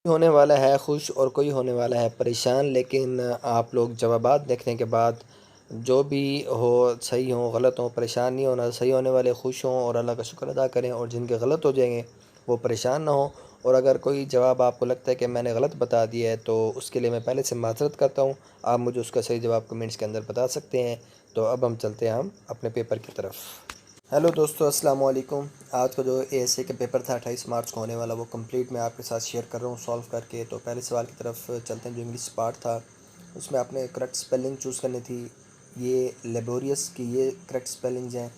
होने वाला है खुश और कोई होने वाला है परेशान। लेकिन आप लोग जवाबात देखने के बाद जो भी हो, सही हो गलत हो, परेशान नहीं होना। सही होने वाले खुश हों और अल्लाह का शुक्र अदा करें, और जिनके गलत हो जाएंगे वो परेशान ना हो। और अगर कोई जवाब आपको लगता है कि मैंने गलत बता दिया है तो उसके लिए मैं पहले से माज़रत करता हूँ। आप मुझे उसका सही जवाब कमेंट्स के अंदर बता सकते हैं। तो अब हम चलते हैं हम अपने पेपर की तरफ। हेलो दोस्तों, अस्सलाम वालेकुम। आज का जो एएसए का पेपर था 28 मार्च को होने वाला, वो कंप्लीट मैं आपके साथ शेयर कर रहा हूँ सॉल्व करके। तो पहले सवाल की तरफ चलते हैं। जो इंग्लिश पार्ट था उसमें आपने करेक्ट स्पेलिंग चूज़ करनी थी। ये लेबोरियस की ये करेक्ट स्पेलिंग्स हैं।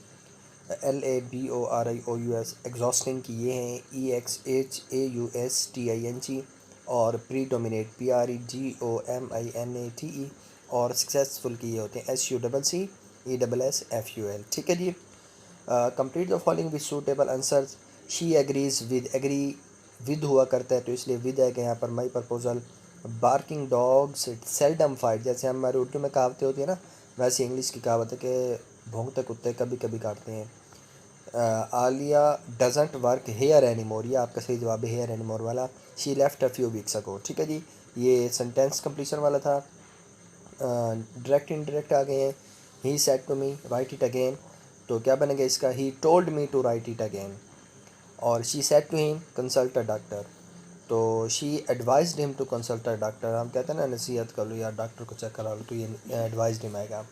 LABORIOUS। एग्जॉस्टिंग की ये हैं EXHAUSTING। और प्रीडोमिनेट PREDOMINATE। और सक्सेसफुल की ये होते हैं SUCCESSFUL। ठीक है जी। Complete the following with suitable answers. She agrees with, agree with हुआ करता है तो इसलिए विद है कि यहाँ पर माई proposal. Barking dogs seldom fight, जैसे हमारे उर्दू में कहावतें होती है ना, वैसे इंग्लिश की कहावत है कि भौंकते कुत्ते कभी कभी काटते हैं। Alia doesn't work here anymore, ये आपका सही जवाब है, हेयर एनीमोर वाला। She left a few weeks ago. ठीक है जी। ये सेंटेंस कंप्लीशन वाला था। डायरेक्ट इनडायरेक्ट आ गए हैं। He said to me write it again, तो क्या बनेगा इसका? He told me to write it again. और she said to him consult a doctor, तो she advised him to consult a doctor. हम कहते हैं ना, नसीहत कर लो या डॉक्टर को चेक करा लो, तो ये एडवाइज्ड हिम आएगा।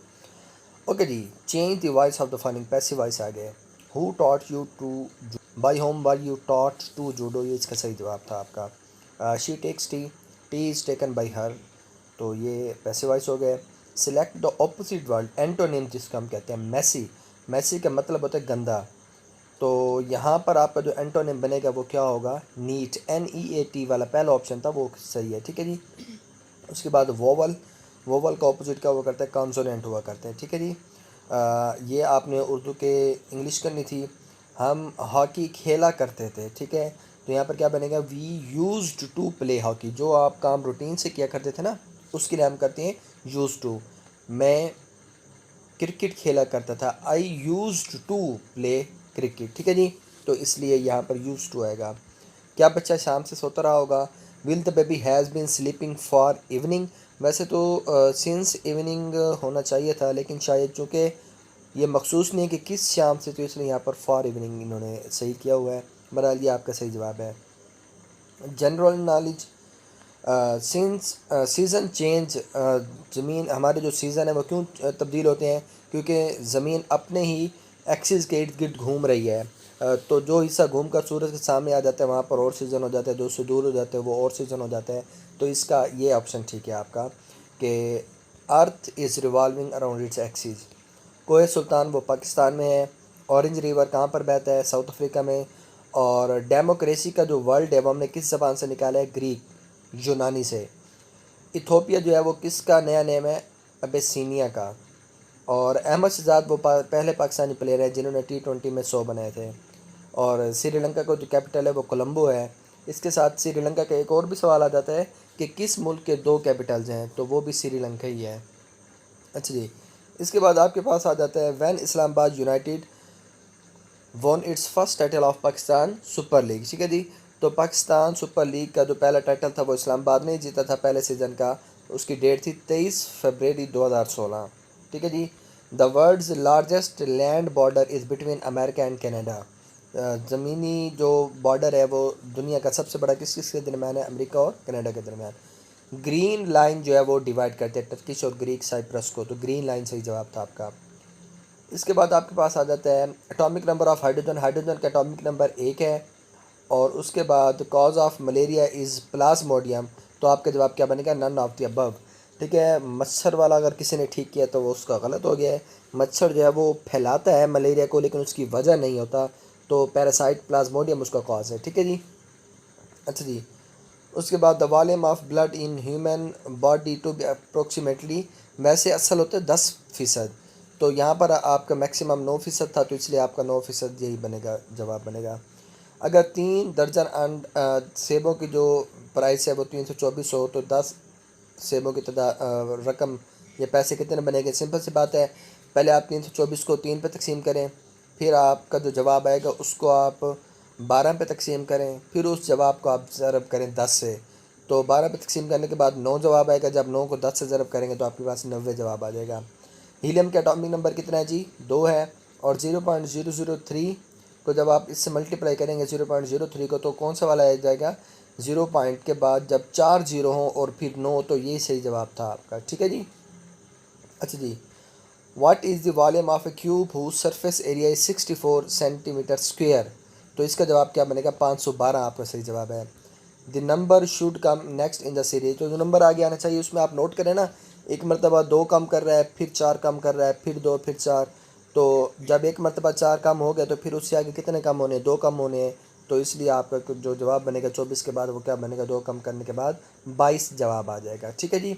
ओके जी। Change the voice of the following, passive voice आ गए। Who taught you to, by whom were you taught to judo, ये इसका सही जवाब था आपका। She takes tea, tea is taken by her, तो ये पैसिव वॉइस हो गए। Select the opposite word, antonym जिसको हम कहते हैं मैसी। मैसी का मतलब होता है गंदा, तो यहाँ पर आपका जो एंटोनिम बनेगा वो क्या होगा? नीट, NEAT वाला पहला ऑप्शन था वो सही है। ठीक है जी। उसके बाद वोवल, वोवल का ऑपोजिट क्या हुआ करता है? कॉन्सोनेंट हुआ करते हैं। ठीक है जी। ये आपने उर्दू के इंग्लिश करनी थी। हम हॉकी खेला करते थे, ठीक है, तो यहाँ पर क्या बनेगा? We used to play hockey. जो आप काम रूटीन से किया करते थे ना, उसके लिए हम करते हैं यूज टू। मैं क्रिकेट खेला करता था, I used to play cricket. ठीक है जी। तो इसलिए यहाँ पर यूज टू आएगा। क्या बच्चा शाम से सोता रहा होगा? Will the baby has been sleeping for evening. वैसे तो सिंस इवनिंग होना चाहिए था, लेकिन शायद चूँकि ये मखसूस नहीं है कि किस शाम से, तो इसलिए यहाँ पर फॉर इवनिंग इन्होंने सही किया हुआ है। बहरहाल ये आपका सही जवाब है। General knowledge, since season change, ज़मीन, हमारे जो सीज़न है वो क्यों तब्दील होते हैं? क्योंकि ज़मीन अपने ही एक्सिस के इर्द गिर्द घूम रही है। तो जो हिस्सा घूम कर सूरज के सामने आ जाता है वहाँ पर और सीज़न हो जाता है, जो उससे दूर हो जाते हैं वो और सीज़न हो जाता है। तो इसका ये ऑप्शन ठीक है आपका, कि earth is revolving around its axis. कोहे सुल्तान वो पाकिस्तान में है। ऑरेंज रिवर कहाँ पर बहता है? साउथ अफ्रीका में। और डेमोक्रेसी का जो वर्ल्ड है वो हमने किस ज़बान से निकाला है? ग्रीक, यूनानी से। इथोपिया जो है वो किसका नया नेम है? अबेसिनिया का। और अहमद शहजाद वो पहले पाकिस्तानी प्लेयर है जिन्होंने T20 में 100 बनाए थे। और श्रीलंका का जो कैपिटल है वो कोलंबो है। इसके साथ श्रीलंका का एक और भी सवाल आ जाता है कि किस मुल्क के 2 कैपिटल्स हैं, तो वो भी श्रीलंका ही है। अच्छा जी। इसके बाद आपके पास आ जाता है when Islamabad United won its first title of Pakistan Super League. ठीक है जी। तो पाकिस्तान सुपर लीग का जो पहला टाइटल था वो इस्लामाबाद ने जीता था पहले सीज़न का। उसकी डेट थी 23 फरवरी 2016। ठीक है जी। The world's largest land border is between America and Canada. ज़मीनी जो बॉर्डर है वो दुनिया का सबसे बड़ा किस किस के दरमियान है? अमेरिका और कनाडा के दरमियान। ग्रीन लाइन जो है वो डिवाइड करते हैं टर्किश और ग्रीक साइप्रस को, तो ग्रीन लाइन सही जवाब था आपका। इसके बाद आपके पास आ जाता है atomic number of hydrogen. Hydrogen का एटॉमिक नंबर 1 है। और उसके बाद cause of malaria is plasmodium, तो आपका जवाब क्या बनेगा? None of the above. ठीक है। मच्छर वाला अगर किसी ने ठीक किया तो वो उसका गलत हो गया है। मच्छर जो है वो फैलाता है मलेरिया को, लेकिन उसकी वजह नहीं होता, तो पैरासाइट प्लाज्मोडियम उसका कॉज है। ठीक है जी। अच्छा जी। उसके बाद the volume of blood in human body to be approximately, वैसे असल होते हैं 10%, तो यहाँ पर आपका मैक्सिमम 9% था, तो इसलिए आपका 9% यही बनेगा, जवाब बनेगा। अगर 3 दर्जन सेबों की जो प्राइस है वो 324 हो, तो 10 सेबों की रकम या पैसे कितने बनेंगे? सिंपल सी बात है, पहले आप 324 को 3 पे तकसीम करें, फिर आपका जो जवाब आएगा उसको आप 12 पे तकसीम करें, फिर उस जवाब को आप ज़रब करें 10 से, तो 12 पे तकसीम करने के बाद 9 जवाब आएगा। जब 9 को 10 से ज़रब करेंगे तो आपके पास 90 जवाब आ जाएगा। हीलियम का एटॉमिक नंबर कितना है जी? 2 है। और 0.003 को जब आप इससे मल्टीप्लाई करेंगे 0.03 को, तो कौन सा वाला आ जाएगा? 0 पॉइंट के बाद जब 4 जीरो हों और फिर 9, तो ये सही जवाब था आपका। ठीक है जी। अच्छा जी, what is the volume of a cube whose surface area is 64 centimetre square? तो इसका जवाब क्या बनेगा? 512 आपका सही जवाब है। The number should come next in the series, तो जो नंबर आगे आना चाहिए उसमें आप नोट करें ना। एक मरतबा 2 कम कर रहा है, फिर 4 कम कर रहा है, फिर 2, फिर 4। तो जब एक मरतबा 4 कम हो गया तो फिर उससे आगे कितने कम होने? 2 कम होने हैं। तो इसलिए आपका जो जवाब बनेगा 24 के बाद वो क्या बनेगा? 2 कम करने के बाद 22 जवाब आ जाएगा। ठीक है जी।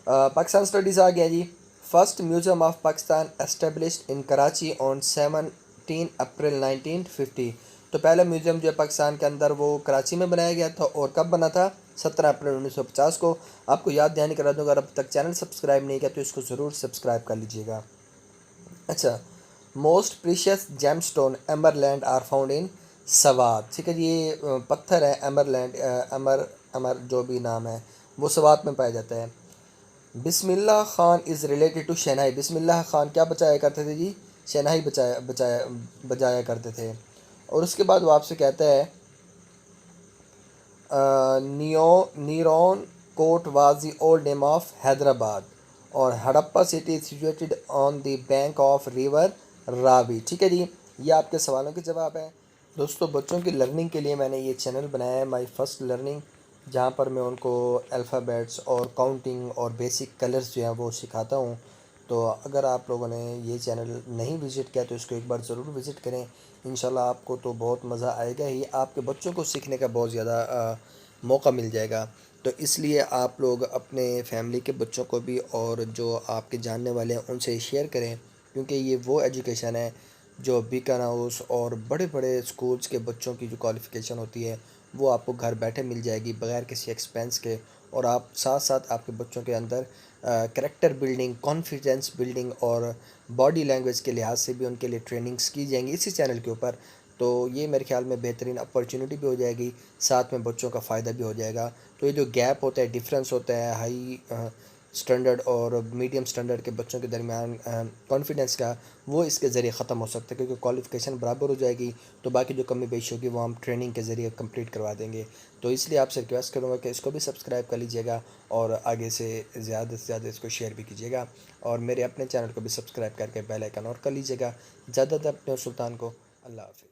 पाकिस्तान स्टडीज़ आ गया जी। First museum of Pakistan established in Karachi on 17 April 1950। तो पहला म्यूज़ियम जो है पाकिस्तान के अंदर वो कराची में बनाया गया था। और कब बना था? 17 अप्रैल 1950 को। आपको याद दहानी करा दूँगा, अगर अब तक चैनल सब्सक्राइब नहीं किया तो इसको ज़रूर सब्सक्राइब कर लीजिएगा। अच्छा, most precious gemstone emerald are found in Swat. ठीक है जी, ये पत्थर है एमरलैंड, अमर जो भी नाम है वो सवात में पाया जाता है। Bismillah Khan is related to शहनाई। बिस्मिल्लाह खान क्या बचाया करते थे जी? शहनाई बजाया करते थे। और उसके बाद वो आपसे कहता है Neroon Kot was the old name of Hyderabad, और Harappa city is situated on the bank of river Ravi. ठीक है जी, ये आपके सवालों के जवाब हैं। दोस्तों, बच्चों की लर्निंग के लिए मैंने ये चैनल बनाया है, माई फर्स्ट लर्निंग, जहाँ पर मैं उनको अल्फ़ाबेट्स और काउंटिंग और बेसिक कलर्स जो हैं वो सिखाता हूँ। तो अगर आप लोगों ने ये चैनल नहीं विज़िट किया तो इसको एक बार ज़रूर विज़िट करें। इंशाल्लाह आपको तो बहुत मज़ा आएगा ही, आपके बच्चों को सीखने का बहुत ज़्यादा मौका मिल जाएगा। तो इसलिए आप लोग अपने फैमिली के बच्चों को भी और जो आपके जानने वाले हैं उनसे शेयर करें, क्योंकि ये वो एजुकेशन है जो बीकन हाउस और बड़े बड़े स्कूल्स के बच्चों की जो क्वालिफ़िकेशन होती है वो आपको घर बैठे मिल जाएगी बग़ैर किसी एक्सपेंस के। और आप साथ साथ आपके बच्चों के अंदर करैक्टर बिल्डिंग, कॉन्फिडेंस बिल्डिंग और बॉडी लैंग्वेज के लिहाज से भी उनके लिए ट्रेनिंग्स की जाएंगी इसी चैनल के ऊपर। तो ये मेरे ख्याल में बेहतरीन अपॉर्चुनिटी भी हो जाएगी, साथ में बच्चों का फ़ायदा भी हो जाएगा। तो ये जो गैप होता है, डिफरेंस होता है हाई स्टैंडर्ड और मीडियम स्टैंडर्ड के बच्चों के दरमियान कॉन्फिडेंस का, वो इसके ज़रिए ख़त्म हो सकता है, क्योंकि क्वालिफ़िकेशन बराबर हो जाएगी। तो बाकी जो कमी पेशी होगी वो हम ट्रेनिंग के ज़रिए कंप्लीट करवा देंगे। तो इसलिए आपसे रिक्वेस्ट करूँगा कि इसको भी सब्सक्राइब कर लीजिएगा और आगे से ज़्यादा इसको शेयर भी कीजिएगा। और मेरे अपने चैनल को भी सब्सक्राइब करके बेल आइकन और कर लीजिएगा। ज़्यादातर अपने सुल्तान को। अल्लाह हाफ़िज़।